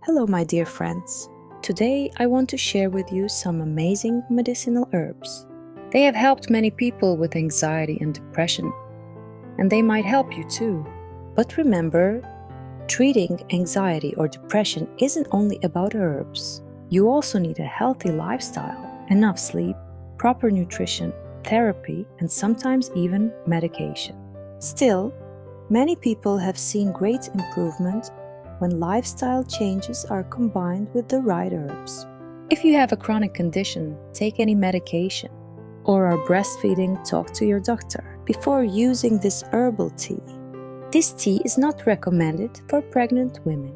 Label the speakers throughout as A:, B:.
A: Hello, my dear friends. Today I want to share with you some amazing medicinal herbs. They have helped many people with anxiety and depression, and they might help you too. But remember, treating anxiety or depression isn't only about herbs. You also need a healthy lifestyle, enough sleep, proper nutrition, therapy, and sometimes even medication. Still, many people have seen great improvement when lifestyle changes are combined with the right herbs. If you have a chronic condition, take any medication, or are breastfeeding, talk to your doctor before using this herbal tea. This tea is not recommended for pregnant women.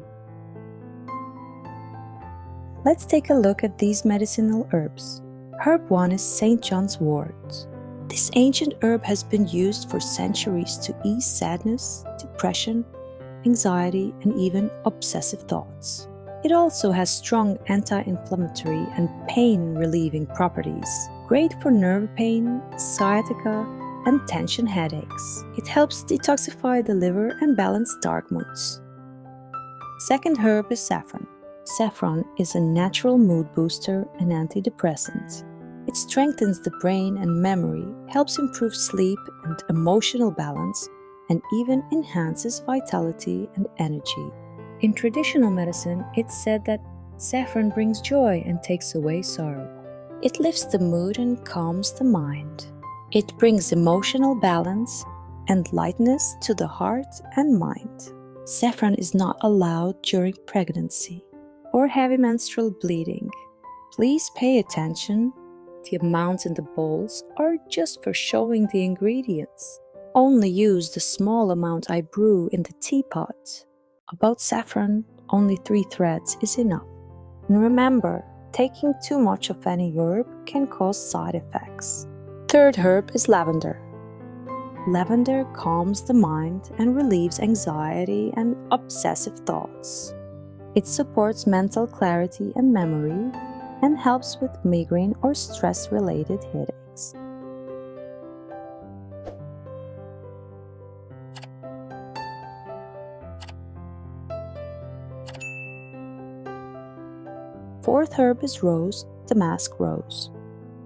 A: Let's take a look at these medicinal herbs. Herb 1 is St. John's wort. This ancient herb has been used for centuries to ease sadness, depression, anxiety, and even obsessive thoughts. It also has strong anti-inflammatory and pain-relieving properties, great for nerve pain, sciatica, and tension headaches. It helps detoxify the liver and balance dark moods. Second herb is saffron. Saffron is a natural mood booster and antidepressant. It strengthens the brain and memory, helps improve sleep and emotional balance, and even enhances vitality and energy. In traditional medicine, it's said that saffron brings joy and takes away sorrow. It lifts the mood and calms the mind. It brings emotional balance and lightness to the heart and mind. Saffron is not allowed during pregnancy or heavy menstrual bleeding. Please pay attention. The amounts in the bowls are just for showing the ingredients. Only use the small amount I brew in the teapot. About saffron, only 3 threads is enough. And remember, taking too much of any herb can cause side effects. Third herb is lavender. Lavender calms the mind and relieves anxiety and obsessive thoughts. It supports mental clarity and memory and helps with migraine or stress-related headaches. Fourth herb is rose, damask rose.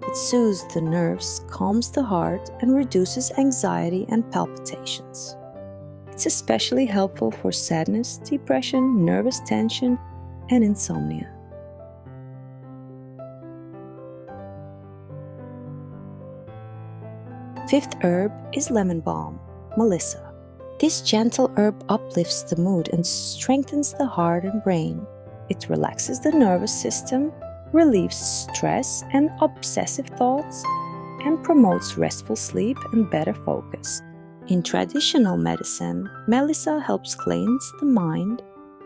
A: It soothes the nerves, calms the heart, and reduces anxiety and palpitations. It's especially helpful for sadness, depression, nervous tension, and insomnia. Fifth herb is lemon balm, melissa. This gentle herb uplifts the mood and strengthens the heart and brain. It relaxes the nervous system, relieves stress and obsessive thoughts, and promotes restful sleep and better focus. In traditional medicine, melissa helps cleanse the mind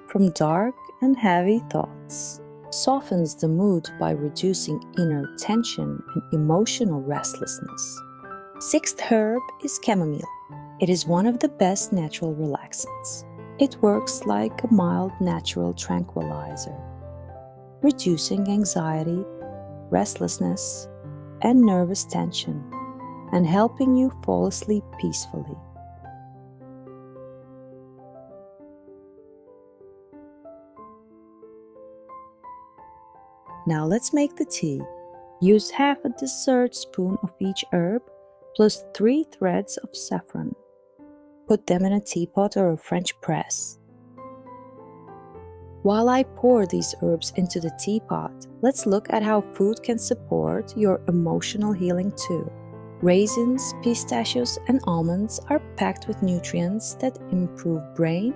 A: from dark and heavy thoughts, softens the mood by reducing inner tension and emotional restlessness. Sixth herb is chamomile. It is one of the best natural relaxants. It works like a mild natural tranquilizer, reducing anxiety, restlessness, and nervous tension, and helping you fall asleep peacefully. Now let's make the tea. Use half a dessert spoon of each herb plus 3 threads of saffron. Put them in a teapot or a French press. While I pour these herbs into the teapot, let's look at how food can support your emotional healing too. Raisins, pistachios, and almonds are packed with nutrients that improve brain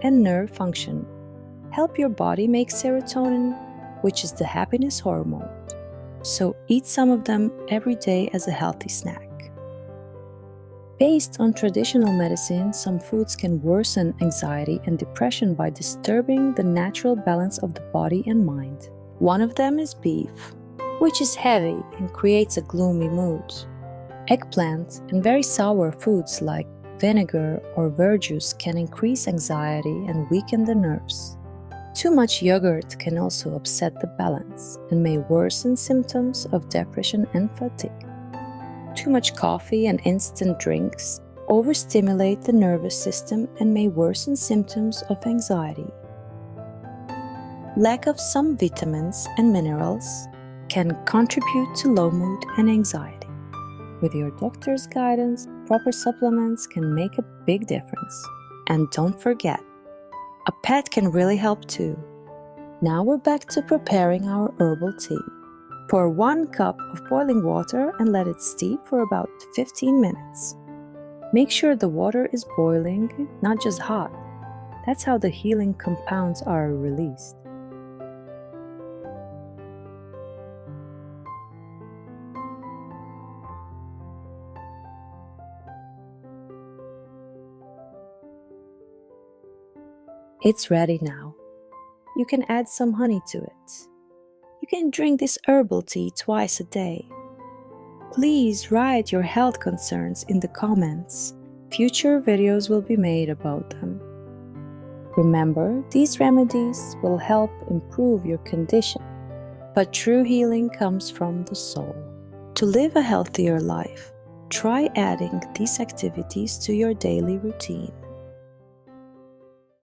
A: and nerve function. Help your body make serotonin, which is the happiness hormone. So eat some of them every day as a healthy snack. Based on traditional medicine, some foods can worsen anxiety and depression by disturbing the natural balance of the body and mind. One of them is beef, which is heavy and creates a gloomy mood. Eggplant and very sour foods like vinegar or verjuice can increase anxiety and weaken the nerves. Too much yogurt can also upset the balance and may worsen symptoms of depression and fatigue. Too much coffee and instant drinks overstimulate the nervous system and may worsen symptoms of anxiety. lack of some vitamins and minerals can contribute to low mood and anxiety. With your doctor's guidance, proper supplements can make a big difference. And don't forget, a pet can really help too. Now we're back to preparing our herbal tea. Pour 1 cup of boiling water and let it steep for about 15 minutes. Make sure the water is boiling, not just hot. That's how the healing compounds are released. It's ready now. You can add some honey to it. You can drink this herbal tea twice a day. Please write your health concerns in the comments. Future videos will be made about them. Remember, these remedies will help improve your condition, but true healing comes from the soul. To live a healthier life, try adding these activities to your daily routine.